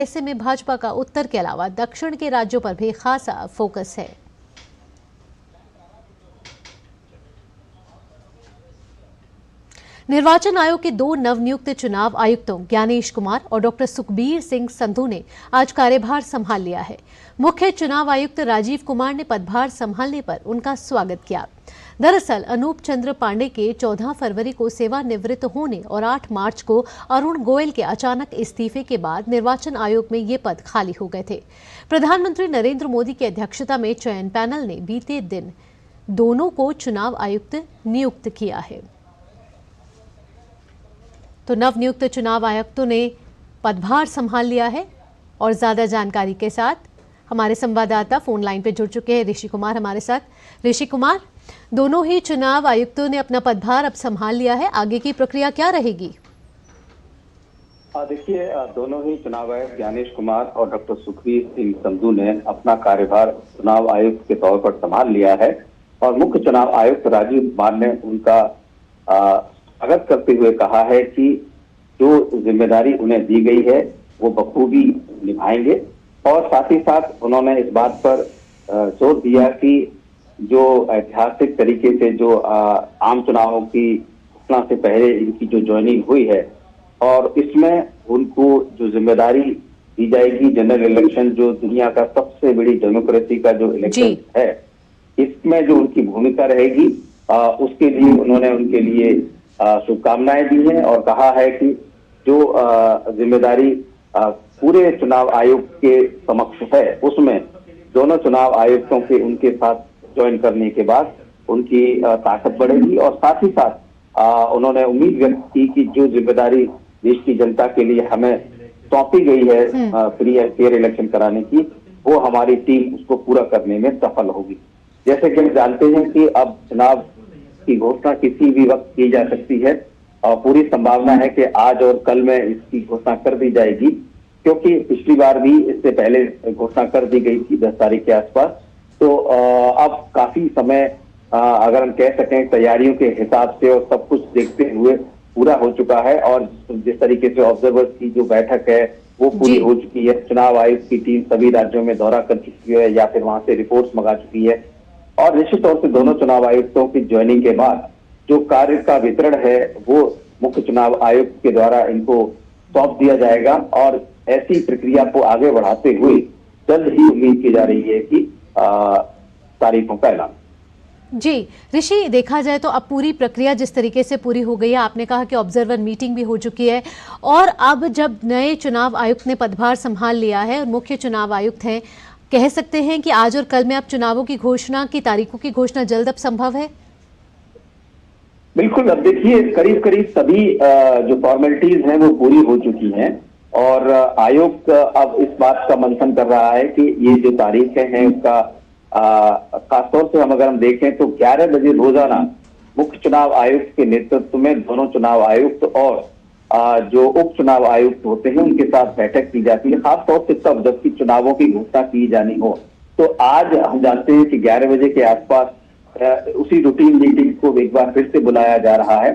ऐसे में भाजपा का उत्तर के अलावा दक्षिण के राज्यों पर भी खासा फोकस है। निर्वाचन आयोग के दो नवनियुक्त चुनाव आयुक्तों ज्ञानेश कुमार और डॉक्टर सुखबीर सिंह संधू ने आज कार्यभार संभाल लिया है। मुख्य चुनाव आयुक्त राजीव कुमार ने पदभार संभालने पर उनका स्वागत किया। दरअसल अनूप चंद्र पांडे के 14 फरवरी को सेवानिवृत्त होने और 8 मार्च को अरुण गोयल के अचानक इस्तीफे के बाद निर्वाचन आयोग में ये पद खाली हो गए थे। प्रधानमंत्री नरेंद्र मोदी की अध्यक्षता में चयन पैनल ने बीते दिन दोनों को चुनाव आयुक्त नियुक्त किया है। तो नवनियुक्त चुनाव आयुक्तों ने पदभार संभाल लिया है और ज्यादा जानकारी के साथ हमारे संवाददाता फोन लाइन पे जुड़ चुके हैं ऋषि कुमार हमारे साथ। ऋषि कुमार, दोनों ही चुनाव आयुक्तों ने अपना पदभार अब संभाल लिया है, आगे की प्रक्रिया क्या रहेगी? देखिए, दोनों ही चुनाव आयुक्त ज्ञानेश कुमार और डॉक्टर सुखबीर सिंह संधू ने अपना कार्यभार चुनाव आयुक्त के तौर पर संभाल लिया है और मुख्य चुनाव आयुक्त राजीव कुमार ने उनका स्वागत करते हुए कहा है कि जो जिम्मेदारी उन्हें दी गई है वो बखूबी निभाएंगे और साथ ही साथ उन्होंने इस बात पर जोर दिया कि जो ऐतिहासिक तरीके से जो आम चुनावों की घोषणा से पहले इनकी जो ज्वाइनिंग हुई है और इसमें उनको जो जिम्मेदारी दी जाएगी, जनरल इलेक्शन जो दुनिया का सबसे बड़ी डेमोक्रेसी का जो इलेक्शन है, इसमें जो उनकी भूमिका रहेगी उसके लिए उन्होंने उनके लिए शुभकामनाएं दी हैं और कहा है कि जो जिम्मेदारी पूरे चुनाव आयोग के समक्ष है उसमें दोनों चुनाव आयुक्तों के उनके साथ ज्वाइन करने के बाद उनकी ताकत बढ़ेगी और साथ ही साथ उन्होंने उम्मीद व्यक्त की कि जो जिम्मेदारी देश की जनता के लिए हमें सौंपी गई है फ्री एंड फेयर इलेक्शन कराने की, वो हमारी टीम उसको पूरा करने में सफल होगी। जैसे कि हम जानते हैं कि अब चुनाव की घोषणा किसी भी वक्त की जा सकती है और पूरी संभावना है कि आज और कल में इसकी घोषणा कर दी जाएगी, क्योंकि पिछली बार भी इससे पहले घोषणा कर दी गई थी 10 तारीख के आसपास। तो अब काफी समय अगर हम कह सकें तैयारियों के हिसाब से और सब कुछ देखते हुए पूरा हो चुका है और जिस तरीके से ऑब्जर्वर्स की जो बैठक है वो पूरी हो चुकी है। चुनाव आयोग की टीम सभी राज्यों में दौरा कर चुकी है या फिर वहां से रिपोर्ट्स मंगा चुकी है और निश्चित तौर से दोनों चुनाव आयुक्तों की ज्वाइनिंग के बाद जो कार्य का वितरण है वो मुख्य चुनाव आयुक्त के द्वारा इनको सौंप दिया जाएगा और ऐसी प्रक्रिया को आगे बढ़ाते हुए जल्द ही उम्मीद की जा रही है कि तारीखों का ऐलान। जी ऋषि, देखा जाए तो अब पूरी प्रक्रिया जिस तरीके से पूरी हो गई है, आपने कहा कि ऑब्जर्वर मीटिंग भी हो चुकी है और अब जब नए चुनाव आयुक्त ने पदभार संभाल लिया है और मुख्य चुनाव आयुक्त हैं, कह सकते हैं कि आज और कल में अब चुनावों की घोषणा की तारीखों की घोषणा जल्द अब संभव है? बिल्कुल, अब देखिए करीब करीब सभी जो फॉर्मेलिटीज हैं वो पूरी हो चुकी हैं और आयोग अब इस बात का मंथन कर रहा है कि ये जो तारीखें हैं उसका खासतौर से अगर हम देखें तो 11 बजे रोजाना मुख्य चुनाव आयुक्त के नेतृत्व में दोनों चुनाव आयुक्त और जो उप चुनाव आयुक्त होते हैं उनके साथ बैठक की जाती है, खासतौर से तब जबकि चुनावों की घोषणा की जानी हो। तो आज हम जानते हैं कि 11 बजे के आसपास उसी रूटीन मीटिंग को एक बार फिर से बुलाया जा रहा है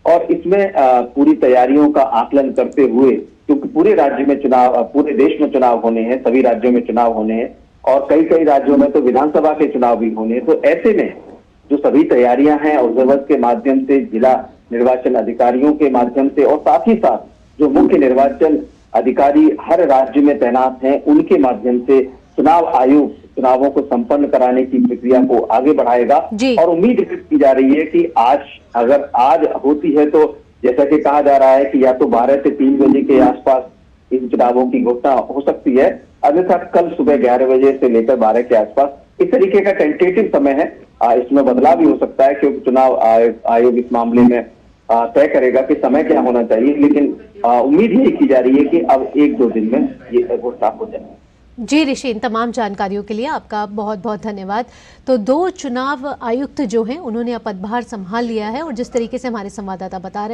और इसमें पूरी तैयारियों का आकलन करते हुए, क्योंकि पूरे राज्य में चुनाव, पूरे देश में चुनाव होने हैं, सभी राज्यों में चुनाव होने हैं और कई राज्यों में तो विधानसभा के चुनाव भी होने हैं। तो ऐसे में जो सभी तैयारियां हैं ऑब्जर्वर्स के माध्यम से, जिला निर्वाचन अधिकारियों के माध्यम से और साथ ही साथ जो मुख्य निर्वाचन अधिकारी हर राज्य में तैनात हैं उनके माध्यम से चुनाव आयोग चुनावों को संपन्न कराने की प्रक्रिया को आगे बढ़ाएगा और उम्मीद व्यक्त की जा रही है कि अगर आज होती है तो जैसा कि कहा जा रहा है कि या तो 12 से 3 बजे के आसपास इन चुनावों की घोषणा हो सकती है, अन्यथा कल सुबह 11 बजे से लेकर 12 के आसपास इस तरीके का टेंटेटिव समय है। इसमें बदलाव भी हो सकता है क्योंकि चुनाव आयोग इस मामले में तय करेगा कि समय क्या होना चाहिए, लेकिन उम्मीद यही की जा रही है कि अब 1-2 दिन में ये घोषणा हो जाए। जी ऋषि, इन तमाम जानकारियों के लिए आपका बहुत बहुत धन्यवाद। तो 2 चुनाव आयुक्त जो हैं उन्होंने पदभार संभाल लिया है और जिस तरीके से हमारे संवाददाता बता रहे